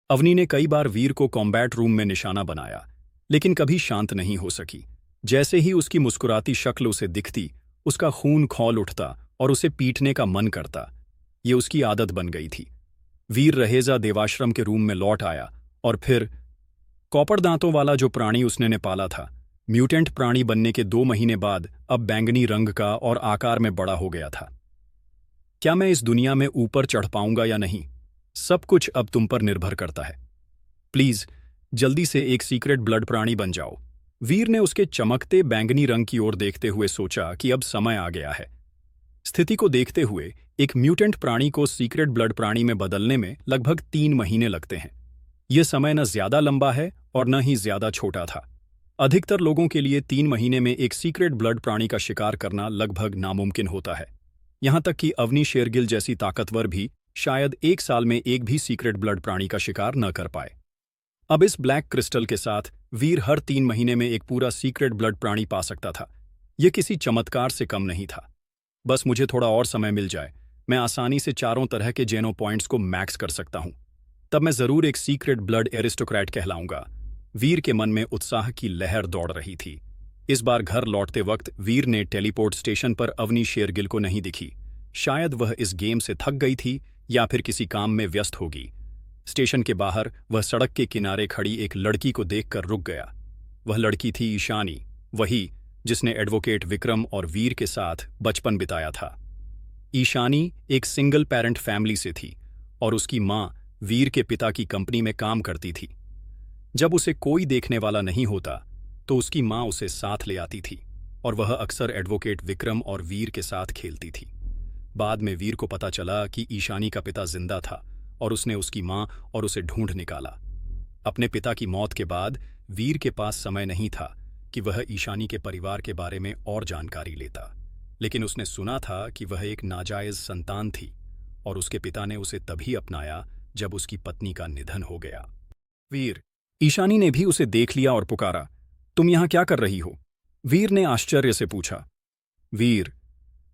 अवनी ने कई बार वीर को कॉम्बैट रूम में निशाना बनाया, लेकिन कभी शांत नहीं हो सकी। जैसे ही उसकी मुस्कुराती शक्ल उसे दिखती, उसका खून खौल उठता और उसे पीटने का मन करता। ये उसकी आदत बन गई थी। वीर रहेजा देवाश्रम के रूम में लौट आया और फिर कॉपर दांतों वाला जो प्राणी उसने ने पाला था, म्यूटेंट प्राणी बनने के 2 महीने बाद अब बैंगनी रंग का और आकार में बड़ा हो गया था। क्या मैं इस दुनिया में ऊपर चढ़ पाऊंगा या नहीं, सब कुछ अब तुम पर निर्भर करता है। प्लीज जल्दी से एक सीक्रेट ब्लड प्राणी बन जाओ। वीर ने उसके चमकते बैंगनी रंग की ओर देखते हुए सोचा कि अब समय आ गया है। स्थिति को देखते हुए एक म्यूटेंट प्राणी को सीक्रेट ब्लड प्राणी में बदलने में लगभग 3 महीने लगते हैं। यह समय न ज्यादा लंबा है और न ही ज्यादा छोटा था। अधिकतर लोगों के लिए 3 महीने में एक सीक्रेट ब्लड प्राणी का शिकार करना लगभग नामुमकिन होता है। यहां तक कि अवनी शेरगिल जैसी ताकतवर भी शायद 1 साल में एक भी सीक्रेट ब्लड प्राणी का शिकार न कर पाए। अब इस ब्लैक क्रिस्टल के साथ वीर हर 3 महीने में एक पूरा सीक्रेट ब्लड प्राणी पा सकता था। यह किसी चमत्कार से कम नहीं था। बस मुझे थोड़ा और समय मिल जाए, मैं आसानी से चारों तरह के जेनो पॉइंट्स को मैक्स कर सकता हूं। तब मैं जरूर एक सीक्रेट ब्लड एरिस्टोक्रेट कहलाऊंगा। वीर के मन में उत्साह की लहर दौड़ रही थी। इस बार घर लौटते वक्त वीर ने टेलीपोर्ट स्टेशन पर अवनी शेरगिल को नहीं दिखी। शायद वह इस गेम से थक गई थी या फिर किसी काम में व्यस्त होगी। स्टेशन के बाहर वह सड़क के किनारे खड़ी एक लड़की को देखकर रुक गया। वह लड़की थी ईशानी, वही जिसने एडवोकेट विक्रम और वीर के साथ बचपन बिताया था। ईशानी एक सिंगल पेरेंट फैमिली से थी और उसकी मां वीर के पिता की कंपनी में काम करती थी। जब उसे कोई देखने वाला नहीं होता तो उसकी मां उसे साथ ले आती थी और वह अक्सर एडवोकेट विक्रम और वीर के साथ खेलती थी। बाद में वीर को पता चला कि ईशानी का पिता जिंदा था और उसने उसकी मां और उसे ढूंढ निकाला। अपने पिता की मौत के बाद वीर के पास समय नहीं था कि वह ईशानी के परिवार के बारे में और जानकारी लेता, लेकिन उसने सुना था कि वह एक नाजायज संतान थी और उसके पिता ने उसे तभी अपनाया जब उसकी पत्नी का निधन हो गया। वीर, ईशानी ने भी उसे देख लिया और पुकारा, तुम यहां क्या कर रही हो? वीर ने आश्चर्य से पूछा। वीर,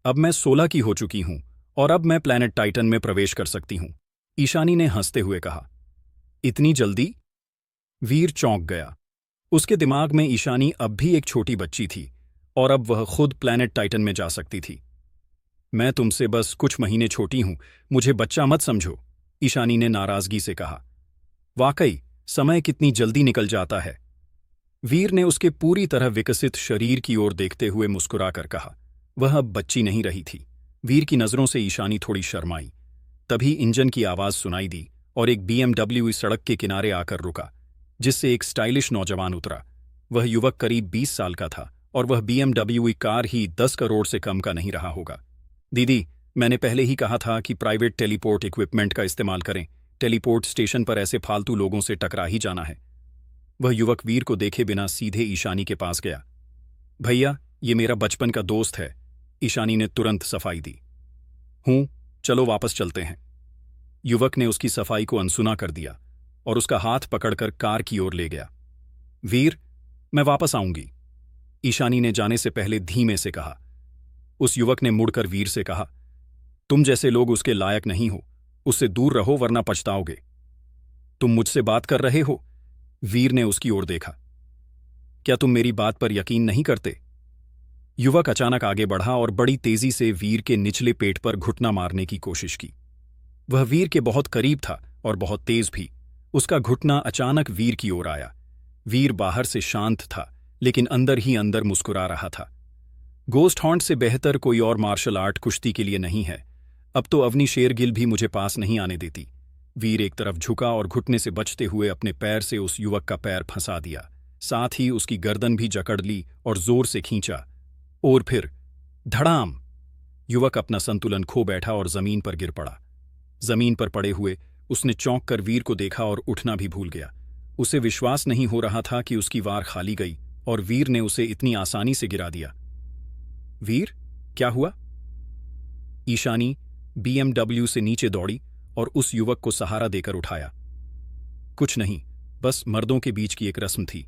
अब मैं 16 की हो चुकी हूं और अब मैं प्लैनेट टाइटन में प्रवेश कर सकती हूं, ईशानी ने हंसते हुए कहा। इतनी जल्दी? वीर चौंक गया। उसके दिमाग में ईशानी अब भी एक छोटी बच्ची थी और अब वह खुद प्लैनेट टाइटन में जा सकती थी। मैं तुमसे बस कुछ महीने छोटी हूं, मुझे बच्चा मत समझो, ईशानी ने नाराजगी से कहा। वाकई समय कितनी जल्दी निकल जाता है। वीर ने उसके पूरी तरह विकसित शरीर की ओर देखते हुए मुस्कुराकर कहा। वह अब बच्ची नहीं रही थी। वीर की नजरों से ईशानी थोड़ी शर्माई। तभी इंजन की आवाज सुनाई दी और एक BMW सड़क के किनारे आकर रुका, जिससे एक स्टाइलिश नौजवान उतरा। वह युवक करीब 20 साल का था और वह BMW कार ही 10 करोड़ से कम का नहीं रहा होगा। दीदी, मैंने पहले ही कहा था कि प्राइवेट टेलीपोर्ट इक्विपमेंट का इस्तेमाल करें। टेलीपोर्ट स्टेशन पर ऐसे फालतू लोगों से टकरा ही जाना है। वह युवक वीर को देखे बिना सीधे ईशानी के पास गया। भैया, ये मेरा बचपन का दोस्त है, ईशानी ने तुरंत सफाई दी। चलो वापस चलते हैं। युवक ने उसकी सफाई को अनसुना कर दिया और उसका हाथ पकड़कर कार की ओर ले गया। वीर, मैं वापस आऊंगी, ईशानी ने जाने से पहले धीमे से कहा। उस युवक ने मुड़कर वीर से कहा, तुम जैसे लोग उसके लायक नहीं हो, उससे दूर रहो वरना पछताओगे। तुम मुझसे बात कर रहे हो? वीर ने उसकी ओर देखा। क्या तुम मेरी बात पर यकीन नहीं करते? युवक अचानक आगे बढ़ा और बड़ी तेजी से वीर के निचले पेट पर घुटना मारने की कोशिश की। वह वीर के बहुत करीब था और बहुत तेज भी। उसका घुटना अचानक वीर की ओर आया। वीर बाहर से शांत था, लेकिन अंदर ही अंदर मुस्कुरा रहा था। गोस्ट हॉन्ट से बेहतर कोई और मार्शल आर्ट कुश्ती के लिए नहीं है। अब तो अवनी शेरगिल भी मुझे पास नहीं आने देती। वीर एक तरफ झुका और घुटने से बचते हुए अपने पैर से उस युवक का पैर फंसा दिया। साथ ही उसकी गर्दन भी जकड़ ली और जोर से खींचा। और फिर धड़ाम! युवक अपना संतुलन खो बैठा और जमीन पर गिर पड़ा। जमीन पर पड़े हुए उसने चौंक कर वीर को देखा और उठना भी भूल गया। उसे विश्वास नहीं हो रहा था कि उसकी वार खाली गई और वीर ने उसे इतनी आसानी से गिरा दिया। वीर, क्या हुआ? ईशानी BMW से नीचे दौड़ी और उस युवक को सहारा देकर उठाया। कुछ नहीं, बस मर्दों के बीच की एक रस्म थी।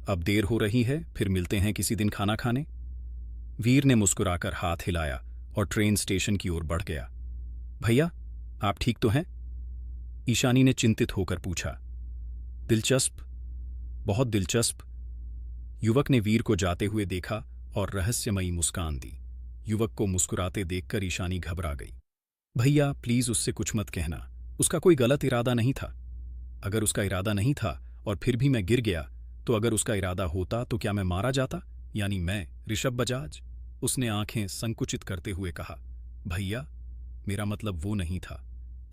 अब देर हो रही है, फिर मिलते हैं किसी दिन खाना खाने। वीर ने मुस्कुराकर हाथ हिलाया और ट्रेन स्टेशन की ओर बढ़ गया। भैया, आप ठीक तो हैं? ईशानी ने चिंतित होकर पूछा। दिलचस्प, बहुत दिलचस्प। युवक ने वीर को जाते हुए देखा और रहस्यमयी मुस्कान दी। युवक को मुस्कुराते देखकर ईशानी घबरा गई। भैया प्लीज उससे कुछ मत कहना, उसका कोई गलत इरादा नहीं था। अगर उसका इरादा नहीं था और फिर भी मैं गिर गया, तो अगर उसका इरादा होता तो क्या मैं मारा जाता? यानी मैं, ऋषभ बजाज? उसने आंखें संकुचित करते हुए कहा। भैया, मेरा मतलब वो नहीं था।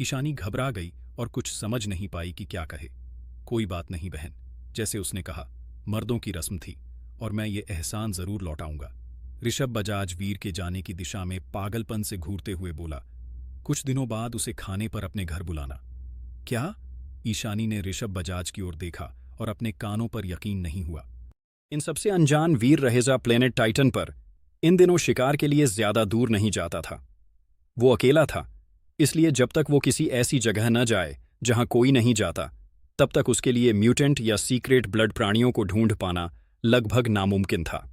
ईशानी घबरा गई और कुछ समझ नहीं पाई कि क्या कहे। कोई बात नहीं बहन, जैसे उसने कहा, मर्दों की रस्म थी और मैं ये एहसान जरूर लौटाऊंगा। ऋषभ बजाज वीर के जाने की दिशा में पागलपन से घूरते हुए बोला। कुछ दिनों बाद उसे खाने पर अपने घर बुलाना। क्या? ईशानी ने ऋषभ बजाज की ओर देखा और अपने कानों पर यकीन नहीं हुआ। इन सबसे अनजान वीर रहेजा प्लेनेट टाइटन पर इन दिनों शिकार के लिए ज्यादा दूर नहीं जाता था। वो अकेला था, इसलिए जब तक वो किसी ऐसी जगह न जाए जहां कोई नहीं जाता, तब तक उसके लिए म्यूटेंट या सीक्रेट ब्लड प्राणियों को ढूंढ पाना लगभग नामुमकिन था।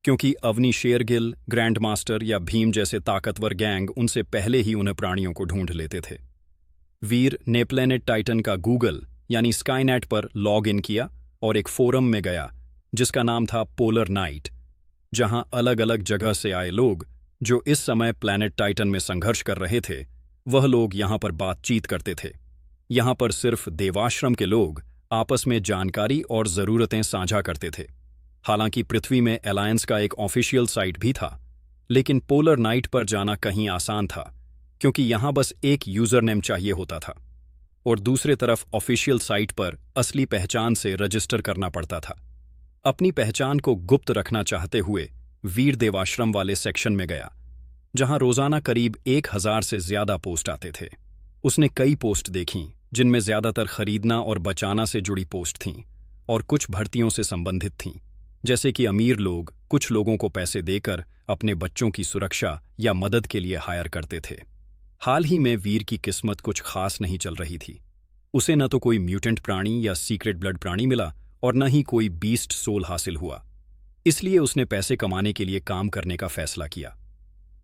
क्योंकि अवनी शेरगिल, ग्रैंड मास्टर या भीम जैसे ताकतवर गैंग उनसे पहले ही उन्हें प्राणियों को ढूंढ लेते थे। वीर ने प्लेनेट टाइटन का गूगल यानी स्काईनेट पर लॉग इन किया और एक फोरम में गया जिसका नाम था पोलर नाइट, जहां अलग अलग जगह से आए लोग जो इस समय प्लेनेट टाइटन में संघर्ष कर रहे थे, वह लोग यहां पर बातचीत करते थे। यहां पर सिर्फ देवाश्रम के लोग आपस में जानकारी और जरूरतें साझा करते थे। हालांकि पृथ्वी में अलायंस का एक ऑफिशियल साइट भी था, लेकिन पोलर नाइट पर जाना कहीं आसान था, क्योंकि यहां बस एक यूजर नेम चाहिए होता था और दूसरे तरफ ऑफिशियल साइट पर असली पहचान से रजिस्टर करना पड़ता था। अपनी पहचान को गुप्त रखना चाहते हुए वीर देवाश्रम वाले सेक्शन में गया, जहां रोजाना करीब 1000 से ज्यादा पोस्ट आते थे। उसने कई पोस्ट देखीं, जिनमें ज्यादातर खरीदना और बचाना से जुड़ी पोस्ट थीं और कुछ भर्तियों से संबंधित थीं, जैसे कि अमीर लोग कुछ लोगों को पैसे देकर अपने बच्चों की सुरक्षा या मदद के लिए हायर करते थे। हाल ही में वीर की किस्मत कुछ खास नहीं चल रही थी। उसे न तो कोई म्यूटेंट प्राणी या सीक्रेट ब्लड प्राणी मिला और न ही कोई बीस्ट सोल हासिल हुआ। इसलिए उसने पैसे कमाने के लिए काम करने का फैसला किया।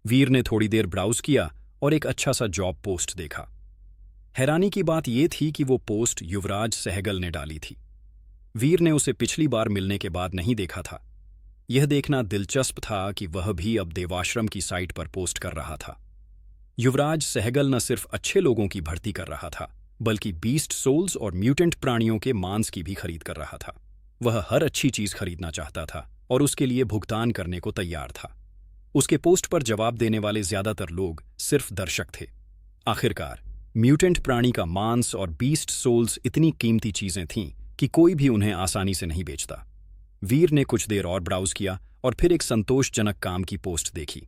वीर ने थोड़ी देर ब्राउज किया और एक अच्छा सा जॉब पोस्ट देखा। हैरानी की बात यह थी कि वो पोस्ट युवराज सहगल ने डाली थी। वीर ने उसे पिछली बार मिलने के बाद नहीं देखा था। यह देखना दिलचस्प था कि वह भी अब देवाश्रम की साइट पर पोस्ट कर रहा था। युवराज सहगल न सिर्फ अच्छे लोगों की भर्ती कर रहा था, बल्कि बीस्ट सोल्स और म्यूटेंट प्राणियों के मांस की भी खरीद कर रहा था। वह हर अच्छी चीज खरीदना चाहता था और उसके लिए भुगतान करने को तैयार था। उसके पोस्ट पर जवाब देने वाले ज्यादातर लोग सिर्फ दर्शक थे। आखिरकार म्यूटेंट प्राणी का मांस और बीस्ट सोल्स इतनी कीमती चीजें थीं कि कोई भी उन्हें आसानी से नहीं बेचता। वीर ने कुछ देर और ब्राउज किया और फिर एक संतोषजनक काम की पोस्ट देखी।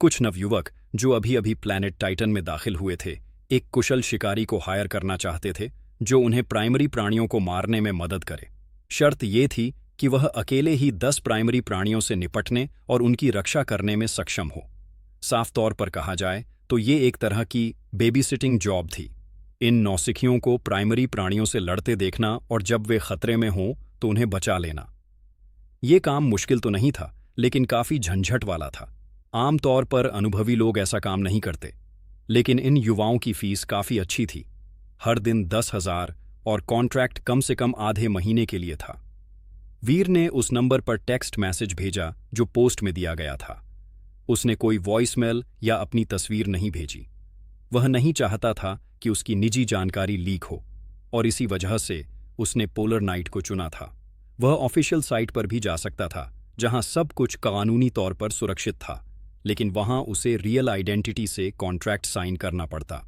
कुछ नवयुवक जो अभी अभी प्लैनेट टाइटन में दाखिल हुए थे, एक कुशल शिकारी को हायर करना चाहते थे जो उन्हें प्राइमरी प्राणियों को मारने में मदद करे। शर्त यह थी कि वह अकेले ही 10 प्राइमरी प्राणियों से निपटने और उनकी रक्षा करने में सक्षम हो। साफ तौर पर कहा जाए तो ये एक तरह की बेबीसिटिंग जॉब थी। इन नौसिखियों को प्राइमरी प्राणियों से लड़ते देखना और जब वे खतरे में हों तो उन्हें बचा लेना। ये काम मुश्किल तो नहीं था, लेकिन काफी झंझट वाला था। आमतौर पर अनुभवी लोग ऐसा काम नहीं करते, लेकिन इन युवाओं की फीस काफी अच्छी थी। हर दिन 10,000 और कॉन्ट्रैक्ट कम से कम आधे महीने के लिए था। वीर ने उस नंबर पर टेक्स्ट मैसेज भेजा जो पोस्ट में दिया गया था। उसने कोई वॉइसमेल या अपनी तस्वीर नहीं भेजी। वह नहीं चाहता था कि उसकी निजी जानकारी लीक हो, और इसी वजह से उसने पोलर नाइट को चुना था। वह ऑफिशियल साइट पर भी जा सकता था, जहां सब कुछ कानूनी तौर पर सुरक्षित था, लेकिन वहां उसे रियल आइडेंटिटी से कॉन्ट्रैक्ट साइन करना पड़ता।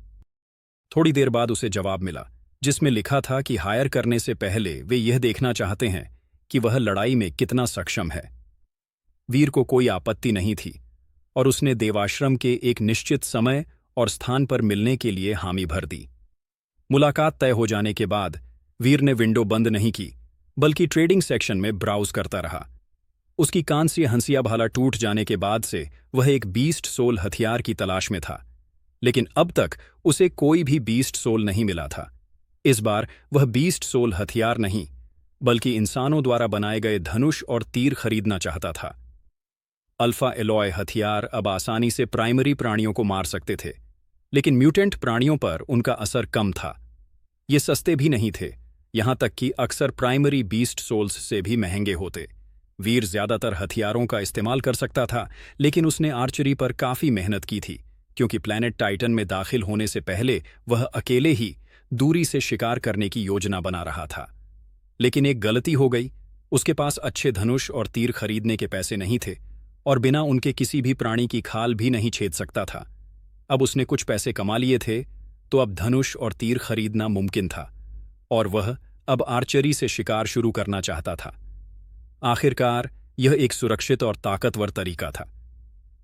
थोड़ी देर बाद उसे जवाब मिला, जिसमें लिखा था कि हायर करने से पहले वे यह देखना चाहते हैं कि वह लड़ाई में कितना सक्षम है। वीर को कोई आपत्ति नहीं थी और उसने देवाश्रम के एक निश्चित समय और स्थान पर मिलने के लिए हामी भर दी। मुलाकात तय हो जाने के बाद वीर ने विंडो बंद नहीं की, बल्कि ट्रेडिंग सेक्शन में ब्राउज करता रहा। उसकी कान से हंसिया भाला टूट जाने के बाद से वह एक बीस्ट सोल हथियार की तलाश में था, लेकिन अब तक उसे कोई भी बीस्ट सोल नहीं मिला था। इस बार वह बीस्ट सोल हथियार नहीं, बल्कि इंसानों द्वारा बनाए गए धनुष और तीर खरीदना चाहता था। अल्फा एलॉय हथियार अब आसानी से प्राइमरी प्राणियों को मार सकते थे, लेकिन म्यूटेंट प्राणियों पर उनका असर कम था, ये सस्ते भी नहीं थे, यहां तक कि अक्सर प्राइमरी बीस्ट सोल्स से भी महंगे होते। वीर ज्यादातर हथियारों का इस्तेमाल कर सकता था, लेकिन उसने आर्चरी पर काफी मेहनत की थी, क्योंकि प्लैनेट टाइटन में दाखिल होने से पहले वह अकेले ही दूरी से शिकार करने की योजना बना रहा था। लेकिन एक गलती हो गई, उसके पास अच्छे धनुष और तीर खरीदने के पैसे नहीं थे, और बिना उनके किसी भी प्राणी की खाल भी नहीं छेद सकता था। अब उसने कुछ पैसे कमा लिए थे, तो अब धनुष और तीर खरीदना मुमकिन था, और वह अब आर्चरी से शिकार शुरू करना चाहता था। आखिरकार यह एक सुरक्षित और ताकतवर तरीका था।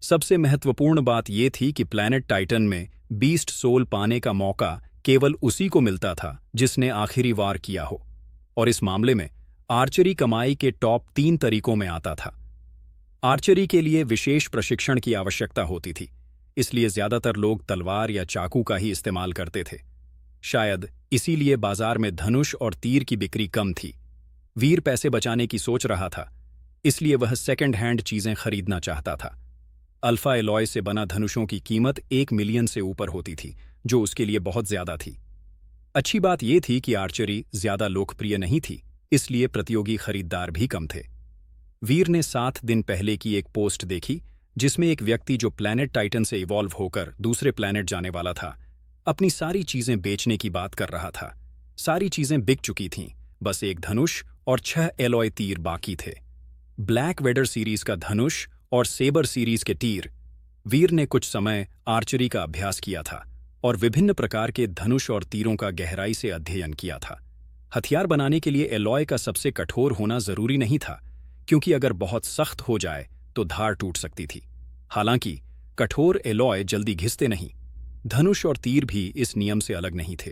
सबसे महत्वपूर्ण बात यह थी कि प्लैनेट टाइटन में बीस्ट सोल पाने का मौका केवल उसी को मिलता था जिसने आखिरी वार किया हो, और इस मामले में आर्चरी कमाई के टॉप 3 तरीकों में आता था। आर्चरी के लिए विशेष प्रशिक्षण की आवश्यकता होती थी, इसलिए ज्यादातर लोग तलवार या चाकू का ही इस्तेमाल करते थे। शायद इसीलिए बाजार में धनुष और तीर की बिक्री कम थी। वीर पैसे बचाने की सोच रहा था, इसलिए वह सेकंड हैंड चीजें खरीदना चाहता था। अल्फा एलॉय से बना धनुषों की कीमत 1 मिलियन से ऊपर होती थी, जो उसके लिए बहुत ज्यादा थी। अच्छी बात यह थी कि आर्चरी ज्यादा लोकप्रिय नहीं थी, इसलिए प्रतियोगी खरीदार भी कम थे। वीर ने 7 दिन पहले की एक पोस्ट देखी, जिसमें एक व्यक्ति जो प्लैनेट टाइटन से इवॉल्व होकर दूसरे प्लैनेट जाने वाला था, अपनी सारी चीजें बेचने की बात कर रहा था। सारी चीजें बिक चुकी थीं, बस एक धनुष और 6 एलॉय तीर बाकी थे। ब्लैक वेडर सीरीज का धनुष और सेबर सीरीज के तीर। वीर ने कुछ समय आर्चरी का अभ्यास किया था और विभिन्न प्रकार के धनुष और तीरों का गहराई से अध्ययन किया था। हथियार बनाने के लिए एलॉय का सबसे कठोर होना जरूरी नहीं था, क्योंकि अगर बहुत सख्त हो जाए तो धार टूट सकती थी। हालांकि कठोर एलॉय जल्दी घिसते नहीं। धनुष और तीर भी इस नियम से अलग नहीं थे।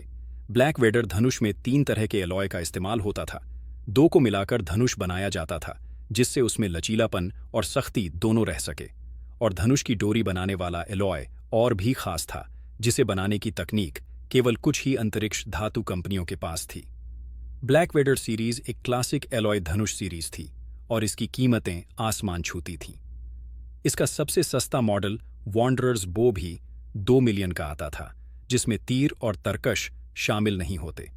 ब्लैक वेडर धनुष में 3 तरह के एलॉय का इस्तेमाल होता था। 2 को मिलाकर धनुष बनाया जाता था, जिससे उसमें लचीलापन और सख्ती दोनों रह सके। और धनुष की डोरी बनाने वाला एलॉय और भी खास था, जिसे बनाने की तकनीक केवल कुछ ही अंतरिक्ष धातु कंपनियों के पास थी। ब्लैक वेडर सीरीज एक क्लासिक एलॉय धनुष सीरीज थी, और इसकी कीमतें आसमान छूती थीं। इसका सबसे सस्ता मॉडल वॉन्डरर्स बो भी 2 मिलियन का आता था, जिसमें तीर और तरकश शामिल नहीं होते।